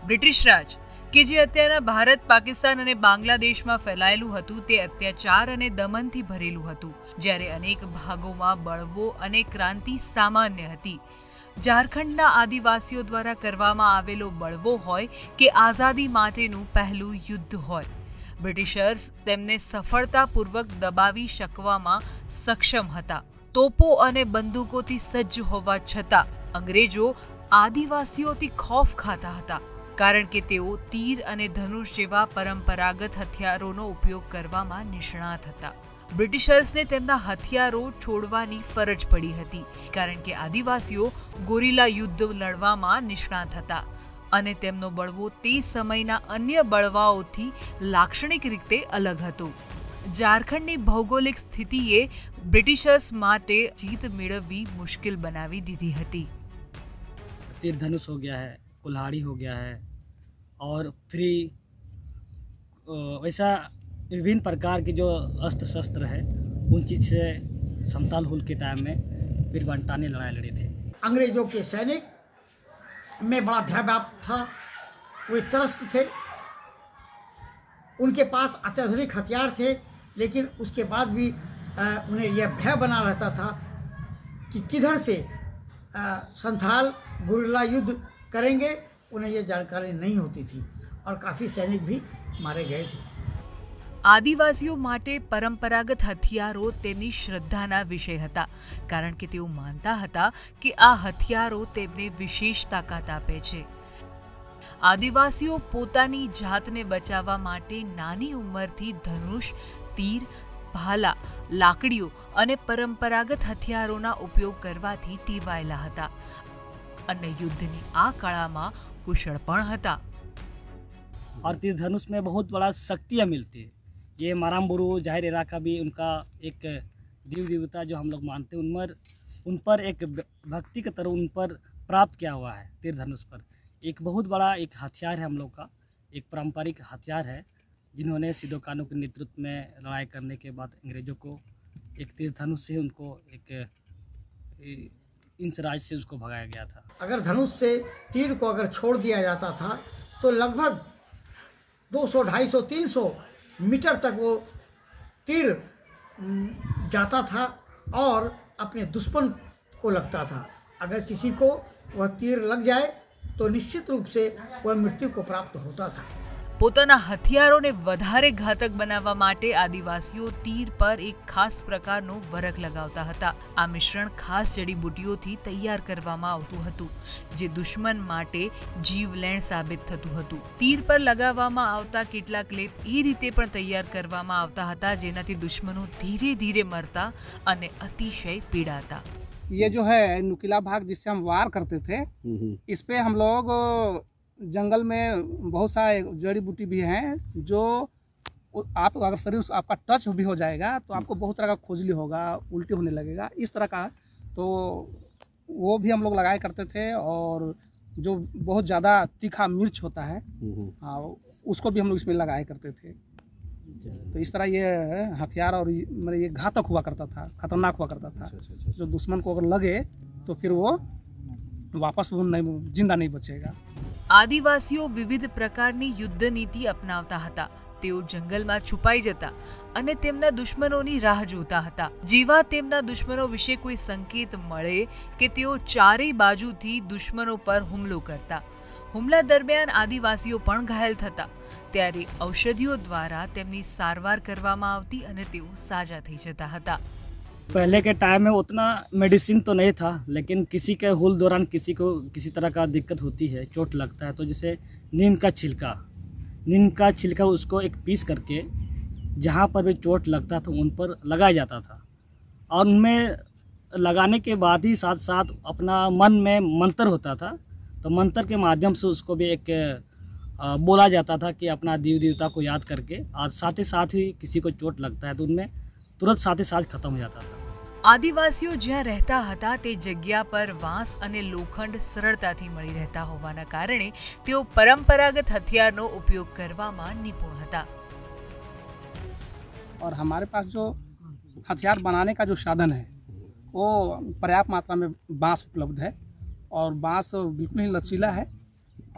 British રાજ કે જે અત્યારના ભારત, પાકિસ્તાન અને બાંગ્લાદેશમાં ફેલાયેલું હતું તે અત્યાચાર અને દમનથી ભરેલું હતું, જ્યારે અનેક ભાગોમાં બળવો અને ક્રાંતિ સામાન્ય હતી। ઝારખંડના આદિવાસીઓ દ્વારા કરવામાં આવેલો બળવો હોય કે આઝાદી માટેનું પહેલું યુદ્ધ હોય, બ્રિટિશર્સ તેમને સફળતાપૂર્વક દબાવી શકવામાં સક્ષમ હતા। તોપો અને બંદૂકોથી સજ્જ હોવા છતાં અંગ્રેજો આદિવાસીઓથી ખૌફ ખાતા હતા, કારણ કે તેઓ તીર અને ધનુષ જેવા પરંપરાગત હથિયારોનો ઉપયોગ કરવામાં નિષ્ણાત હતા। બ્રિટિશર્સને તેમના હથિયારો છોડવાની ફરજ પડી હતી, કારણ કે આદિવાસીઓ ગોરિલા યુદ્ધ લડવામાં નિષ્ણાત હતા અને તેમનો બળવો તે સમયના અન્ય બળવાઓથી લાક્ષણિક રીતે અલગ હતો। ઝારખંડની ભૌગોલિક સ્થિતિએ બ્રિટિશર્સ માટે જીત મેળવવી મુશ્કેલ બનાવી દીધી હતી। तीर धनुष हो गया है, कुल्हाड़ी हो गया है और फ्री वैसा विभिन्न प्रकार के जो अस्त्र शस्त्र है उन चीज़ से समताल हुल के टाइम में वीर बंटा ने लड़ाई लड़ी थी। अंग्रेजों के सैनिक में बड़ा भय व्याप्त था, वे त्रस्त थे, उनके पास अत्याधुनिक हथियार थे, लेकिन उसके बाद भी उन्हें यह भय बना रहता था कि किधर से संथाल गुरिल्ला युद्ध करेंगे। उन्हें यह जानकारी नहीं होती थी और काफ़ी सैनिक भी मारे गए थे। આદિવાસીઓ માટે પરંપરાગત હથિયારો તેમની શ્રદ્ધાના વિષય હતા, કારણ કે તેઓ માનતા હતા કે આ હથિયારો તેમને વિશેષ તાકાત આપે છે। આદિવાસીઓ પોતાની જાતને બચાવવા માટે નાની ઉંમરથી ધનુષ, તીર, ભાલા, લાકડીઓ અને પરંપરાગત હથિયારોના ઉપયોગ કરવાથી ટેવાયેલા હતા અને યુદ્ધની આ કળામાં કુશળ પણ હતા। और तीर धनुष में बहुत बड़ा शक्तियाँ मिलती है। ये मारामबुरु जाहिर इलाका भी उनका एक देव देवता जो हम लोग मानते हैं उन पर एक भक्ति की तरह उन पर प्राप्त किया हुआ है। तीर धनुष पर एक बहुत बड़ा एक हथियार है, हम लोग का एक पारंपरिक हथियार है, जिन्होंने सिदो कानू के नेतृत्व में लड़ाई करने के बाद अंग्रेज़ों को एक तीर धनुष से उनको एक इंच राज से उसको भगाया गया था। अगर धनुष से तीर को अगर छोड़ दिया जाता था तो लगभग 200, 250, 300 मीटर तक वो तीर जाता था और अपने दुश्मन को लगता था। अगर किसी को वह तीर लग जाए तो निश्चित रूप से वह मृत्यु को प्राप्त होता था। પોતાના હથિયારોને વધારે ઘાતક બનાવવા માટે આદિવાસીઓ તીર પર એક ખાસ પ્રકારનો વરખ લગાવતા હતા। આ મિશ્રણ ખાસ જડીબુટીઓથી તૈયાર કરવામાં આવતું હતું, જે દુશ્મન માટે જીવલેણ સાબિત થતું હતું। તીર પર લગાવવામાં આવતા કેટલાક લેપ એ રીતે પણ તૈયાર કરવામાં આવતા હતા જેનાથી દુશ્મનો ધીરે ધીરે મરતા અને અતિશય પીડાતા। ये जो है नुकीला भाग जिससे हम वार करते थे, इस पे हम लोग जंगल में बहुत सारे जड़ी बूटी भी हैं जो आप अगर शरीर आपका टच भी हो जाएगा तो आपको बहुत तरह का खुजली होगा, उल्टी होने लगेगा, इस तरह का। तो वो भी हम लोग लगाया करते थे। और जो बहुत ज़्यादा तीखा मिर्च होता है उसको भी हम लोग इसमें लगाया करते थे। तो इस तरह ये हथियार और मतलब ये घातक हुआ करता था, खतरनाक हुआ करता था। जो दुश्मन को अगर लगे तो फिर वो वापस वो नहीं जिंदा नहीं बचेगा। આદિવાસીઓ વિવિધ પ્રકારની યુદ્ધ નીતિ અપનાવતા હતા। તેઓ જંગલમાં છુપાઈ જતા અને તેમના દુશ્મનોની રાહ જોતા હતા। જેવા તેમના દુશ્મનો વિશે કોઈ સંકેત મળે કે તેઓ ચારેય બાજુથી દુશ્મનો પર હુમલો કરતા। હુમલા દરમિયાન આદિવાસીઓ પણ ઘાયલ થતા, ત્યારે ઔષધિઓ દ્વારા તેમની સારવાર કરવામાં આવતી અને તેઓ સાજા થઈ જતા હતા। पहले के टाइम में उतना मेडिसिन तो नहीं था, लेकिन किसी के हुल दौरान किसी को किसी तरह का दिक्कत होती है, चोट लगता है, तो जैसे नीम का छिलका उसको एक पीस करके जहाँ पर भी चोट लगता था उन पर लगाया जाता था। और उनमें लगाने के बाद ही साथ साथ अपना मन में मंत्र होता था, तो मंत्र के माध्यम से उसको भी एक बोला जाता था कि अपना देव देवता को याद करके, और साथ ही किसी को चोट लगता है तो उनमें तुरंत साथ ही साथ खत्म हो जाता था। આદિવાસીઓ જ્યાં રહેતા હતા તે જગ્યા પર વાંસ અને લોખંડ સરળતાથી મળી રહેતા હોવાના કારણે તેઓ પરંપરાગત હથિયારનો ઉપયોગ કરવામાં નિપુણ હતા। और हमारे पास जो हथियार बनाने का जो साधन है वो पर्याप्त मात्रा में बांस उपलब्ध है। और बांस बिल्कुल ही लचीला है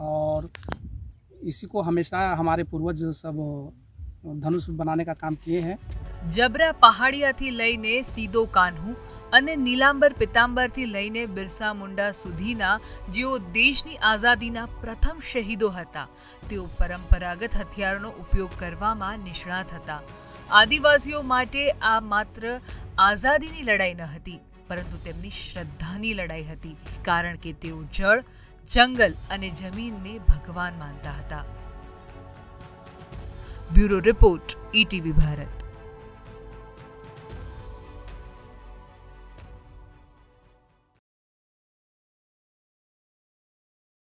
और इसी को हमेशा हमारे पूर्वज सब धनुष बनाने का काम किए हैं। જબરા પહાડિયાથી લઈને સીધો કાન્હુ અને નીલાંબર પિતાંબરથી લઈને બિરસા મુંડા સુધીના જેઓ દેશની આઝાદીના પ્રથમ શહીદો હતા, તેઓ પરંપરાગત હથિયારોનો ઉપયોગ કરવામાં નિષ્ણાત હતા. આદિવાસીઓ માટે આ માત્ર આઝાદીની લડાઈ ન હતી, પરંતુ તેમની શ્રદ્ધાની લડાઈ હતી, કારણ કે તેઓ જળ, જંગલ અને જમીનને ભગવાન માનતા હતા. Bureau report, ETV Bharat.